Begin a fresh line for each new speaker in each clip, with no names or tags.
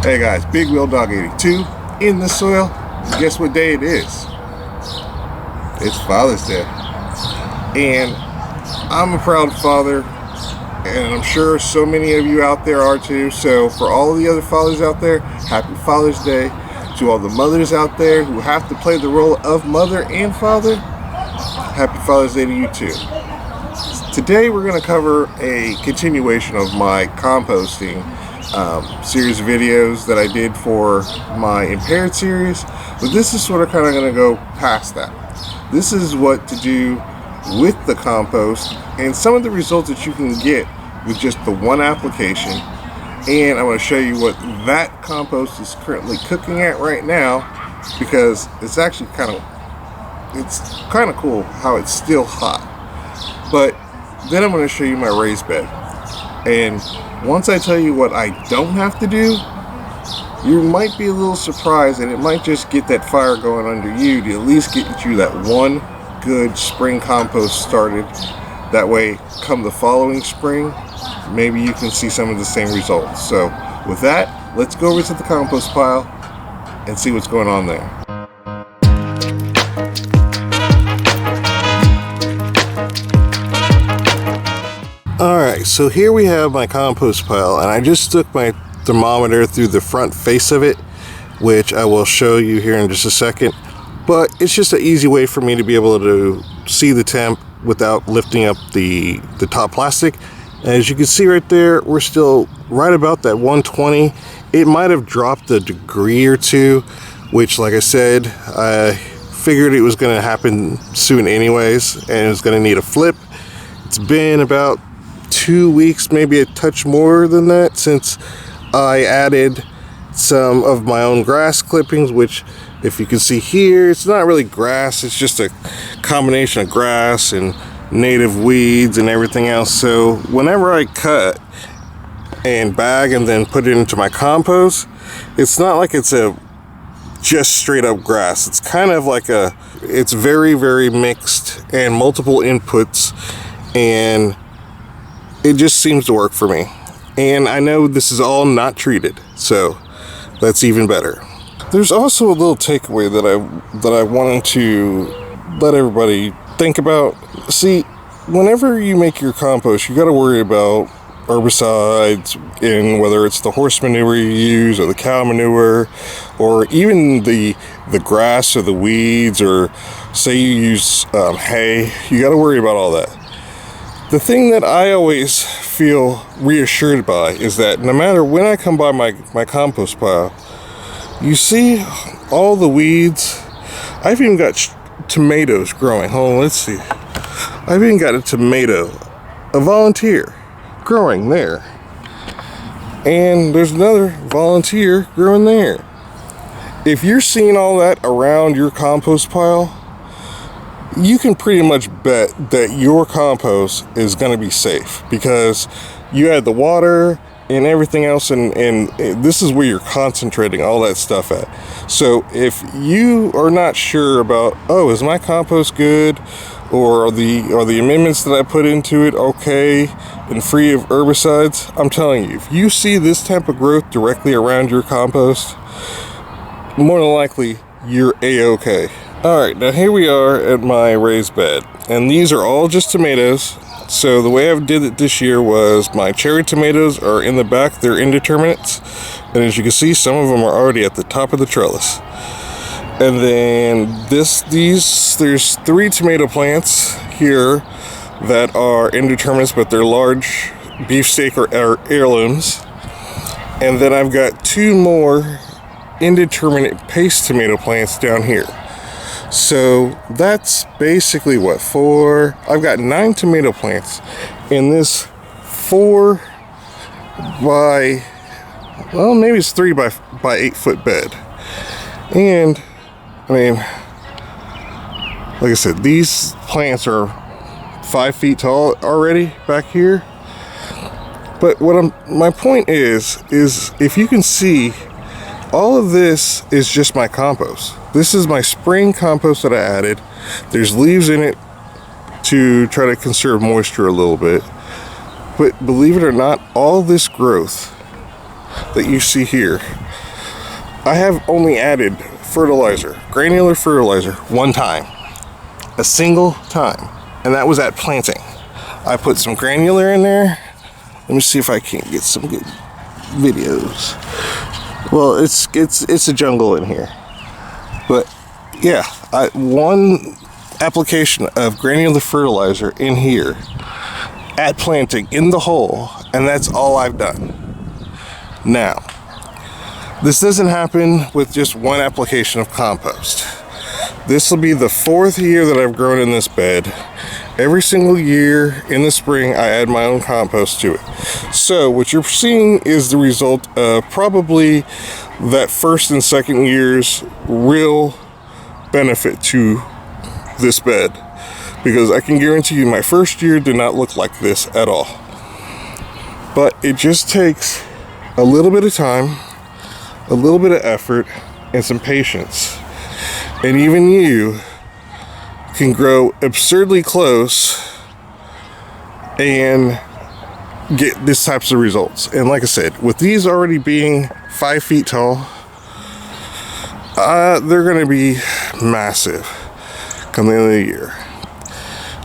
Hey guys, Big Wheel Dog 82 in the soil. Guess what day it is? It's Father's Day. And I'm a proud father, and I'm sure so many of you out there are too. So for all of the other fathers out there, happy Father's Day. To all the mothers out there who have to play the role of mother and father, happy Father's Day to you too. Today we're going to cover a continuation of my composting series of videos that I did for my Impaired series, but this is sort of kind of going to go past that. This is what to do with the compost and some of the results that you can get with just the one application. And I'm going to show you what that compost is currently cooking at right now, because it's actually kind of cool how it's still hot. But then I'm going to show you my raised bed, and once I tell you what I don't have to do, you might be a little surprised, and it might just get that fire going under you to at least get you that one good spring compost started. That way, come the following spring, maybe you can see some of the same results. So with that, let's go over to the compost pile and see what's going on there. Alright, so here we have my compost pile, and I just stuck my thermometer through the front face of it, which I will show you here in just a second. But it's just an easy way for me to be able to see the temp without lifting up the top plastic. And as you can see right there, we're still right about that 120. It might have dropped a degree or two, which, like I said, I figured it was going to happen soon anyways, and it's going to need a flip. It's been about 2 weeks, maybe a touch more than that, since I added some of my own grass clippings, which, if you can see here, it's not really grass, it's just a combination of grass and native weeds and everything else. So whenever I cut and bag and then put it into my compost, it's not like it's a just straight up grass. It's kind of like it's very, very mixed and multiple inputs, and it just seems to work for me. And I know this is all not treated, so that's even better. There's also a little takeaway that I wanted to let everybody think about. See, whenever you make your compost, you got to worry about herbicides, in whether it's the horse manure you use or the cow manure, or even the grass or the weeds, or say you use hay. You got to worry about all that. The thing that I always feel reassured by is that no matter when I come by my compost pile, you see all the weeds. I've even got tomatoes growing. Hold on, let's see. I've even got a tomato, a volunteer, growing there. And there's another volunteer growing there. If you're seeing all that around your compost pile, you can pretty much bet that your compost is going to be safe, because you add the water and everything else, and this is where you're concentrating all that stuff at. So if you are not sure about, oh, is my compost good, or are the amendments that I put into it okay and free of herbicides, I'm telling you, if you see this type of growth directly around your compost, more than likely you're a-okay. Alright, now here we are at my raised bed, and these are all just tomatoes. So the way I did it this year was my cherry tomatoes are in the back, they're indeterminates, and as you can see, some of them are already at the top of the trellis. And then there's 3 tomato plants here that are indeterminates, but they're large beefsteak or heirlooms. And then I've got 2 more indeterminate paste tomato plants down here. So that's basically what, I've got 9 tomato plants in this 4 by, well, maybe it's 3 by 8 foot bed. And I mean, like I said, these plants are 5 feet tall already back here. But my point is if you can see, all of this is just my compost. This is my spring compost that I added. There's leaves in it to try to conserve moisture a little bit. But believe it or not, all this growth that you see here, I have only added fertilizer, granular fertilizer, one time. A single time. And that was at planting. I put some granular in there. Let me see if I can get some good videos. Well, it's a jungle in here. But yeah, one application of granular fertilizer in here at planting in the hole, and that's all I've done. Now, this doesn't happen with just one application of compost. This will be the 4th year that I've grown in this bed. Every single year in the spring, I add my own compost to it. So what you're seeing is the result of probably that 1st and 2nd year's real benefit to this bed. Because I can guarantee you my 1st year did not look like this at all. But it just takes a little bit of time, a little bit of effort, and some patience. And even you can grow absurdly close and get these types of results. And like I said, with these already being 5 feet tall, they're going to be massive come the end of the year.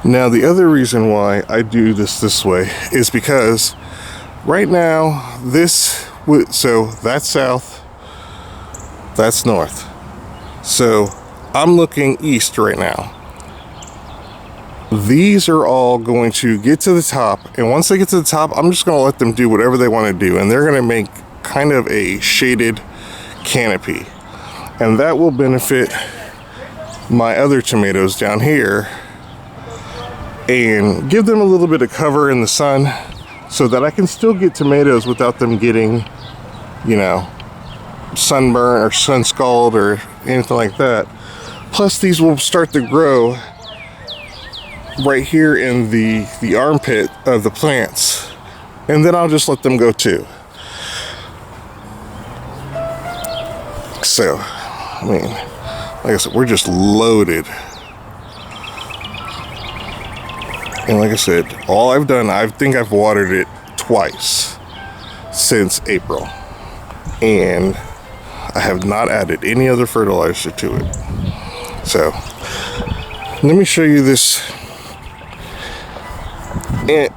Now, the other reason why I do this way is because right now, so that's south, that's north. So I'm looking east right now. These are all going to get to the top, and once they get to the top, I'm just going to let them do whatever they want to do, and they're going to make kind of a shaded canopy, and that will benefit my other tomatoes down here and give them a little bit of cover in the sun so that I can still get tomatoes without them getting, you know, sunburn or sun scald or anything like that. Plus, these will start to grow right here in the armpit of the plants, and then I'll just let them go too. So, I mean, like I said, we're just loaded. And like I said, all I've done, I think I've watered it twice since April, and I have not added any other fertilizer to it. So let me show you this. And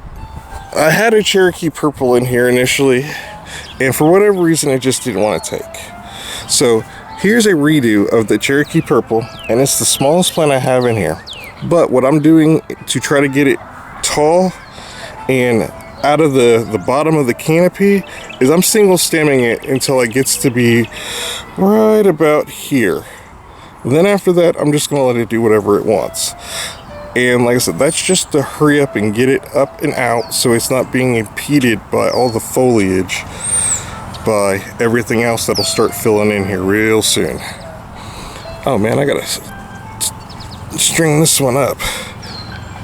I had a Cherokee purple in here initially, and for whatever reason I just didn't want to take. So here's a redo of the Cherokee purple, and it's the smallest plant I have in here. But what I'm doing to try to get it tall and out of the bottom of the canopy is I'm single stemming it until it gets to be right about here. And then after that, I'm just going to let it do whatever it wants. And like I said, that's just to hurry up and get it up and out so it's not being impeded by all the foliage, by everything else that'll start filling in here real soon. Oh man, I gotta string this one up.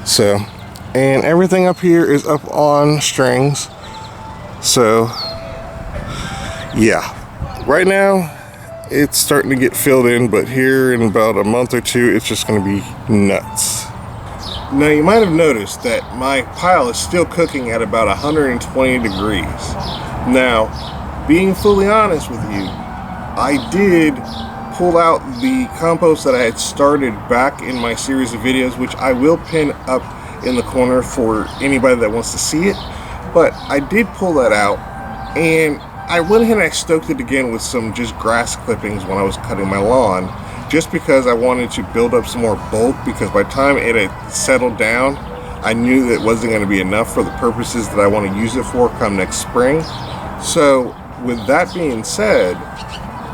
So, and everything up here is up on strings. So yeah, right now it's starting to get filled in, but here in about a month or two it's just going to be nuts. Now you might have noticed that my pile is still cooking at about 120 degrees. Now, being fully honest with you, I did pull out the compost that I had started back in my series of videos, which I will pin up in the corner for anybody that wants to see it. But I did pull that out, and I went ahead and I stoked it again with some just grass clippings when I was cutting my lawn, just because I wanted to build up some more bulk, because by the time it had settled down, I knew that it wasn't going to be enough for the purposes that I want to use it for come next spring. So with that being said,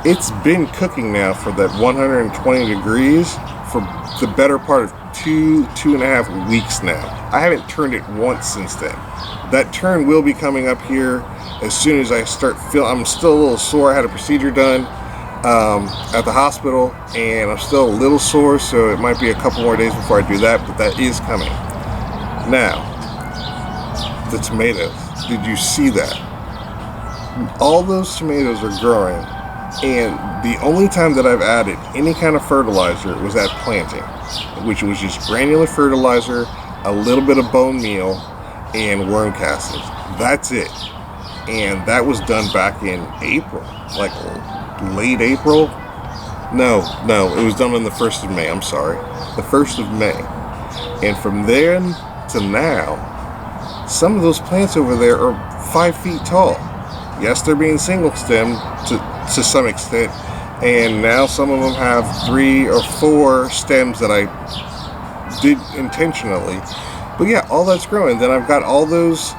it's been cooking now for that 120 degrees for the better part of 2.5 weeks now. I haven't turned it once since then. That turn will be coming up here as soon as I start feeling. I'm still a little sore. I had a procedure done at the hospital, and I'm still a little sore, so it might be a couple more days before I do that, but that is coming. Now, the tomatoes. Did you see that? All those tomatoes are growing, and the only time that I've added any kind of fertilizer was at planting, which was just granular fertilizer, a little bit of bone meal, and worm castings. That's it. And that was done back in April, like late April. No, it was done on the 1st of May. I'm sorry, the 1st of May. And from then to now, some of those plants over there are 5 feet tall. Yes, they're being single stemmed to some extent, and now some of them have 3 or 4 stems that I did intentionally. But yeah, all that's growing. Then I've got all those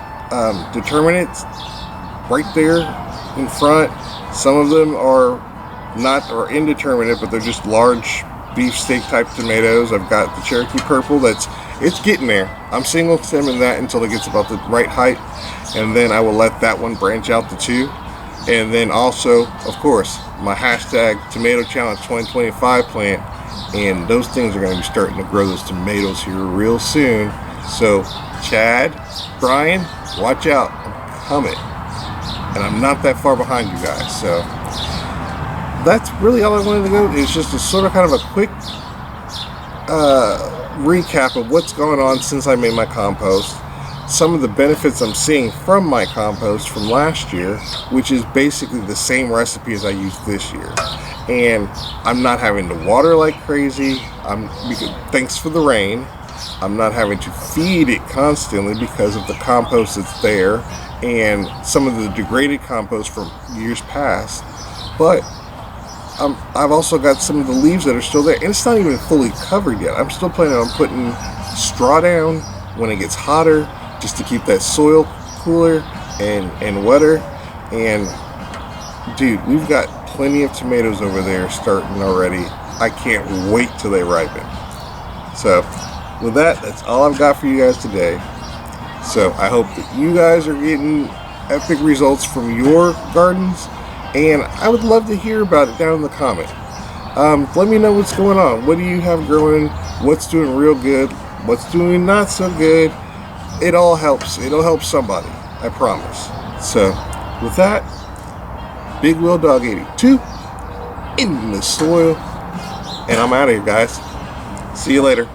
determinants right there in front. Some of them are indeterminate, but they're just large beefsteak type tomatoes. I've got the Cherokee Purple it's getting there. I'm single stemming that until it gets about the right height, and then I will let that one branch out to 2. And then also, of course, my hashtag Tomato Challenge 2025 plant, and those things are going to be starting to grow those tomatoes here real soon. So Chad, Brian, watch out, I'm coming, and I'm not that far behind you guys. So that's really all I wanted to go. It's just a sort of kind of a quick recap of what's going on since I made my compost, some of the benefits I'm seeing from my compost from last year, which is basically the same recipe as I used this year. And I'm not having to water like crazy. Thanks for the rain. I'm not having to feed it constantly because of the compost that's there and some of the degraded compost from years past. But I've also got some of the leaves that are still there, and it's not even fully covered yet. I'm still planning on putting straw down when it gets hotter, just to keep that soil cooler and wetter. And dude, we've got plenty of tomatoes over there starting already. I can't wait till they ripen. So with that, that's all I've got for you guys today. So I hope that you guys are getting epic results from your gardens, and I would love to hear about it down in the comment. Let me know what's going on. What do you have growing? What's doing real good? What's doing not so good? It all helps. It'll help somebody, I promise. So with that, Big Will Dog 82 in the soil, and I'm out of here, guys. See you later.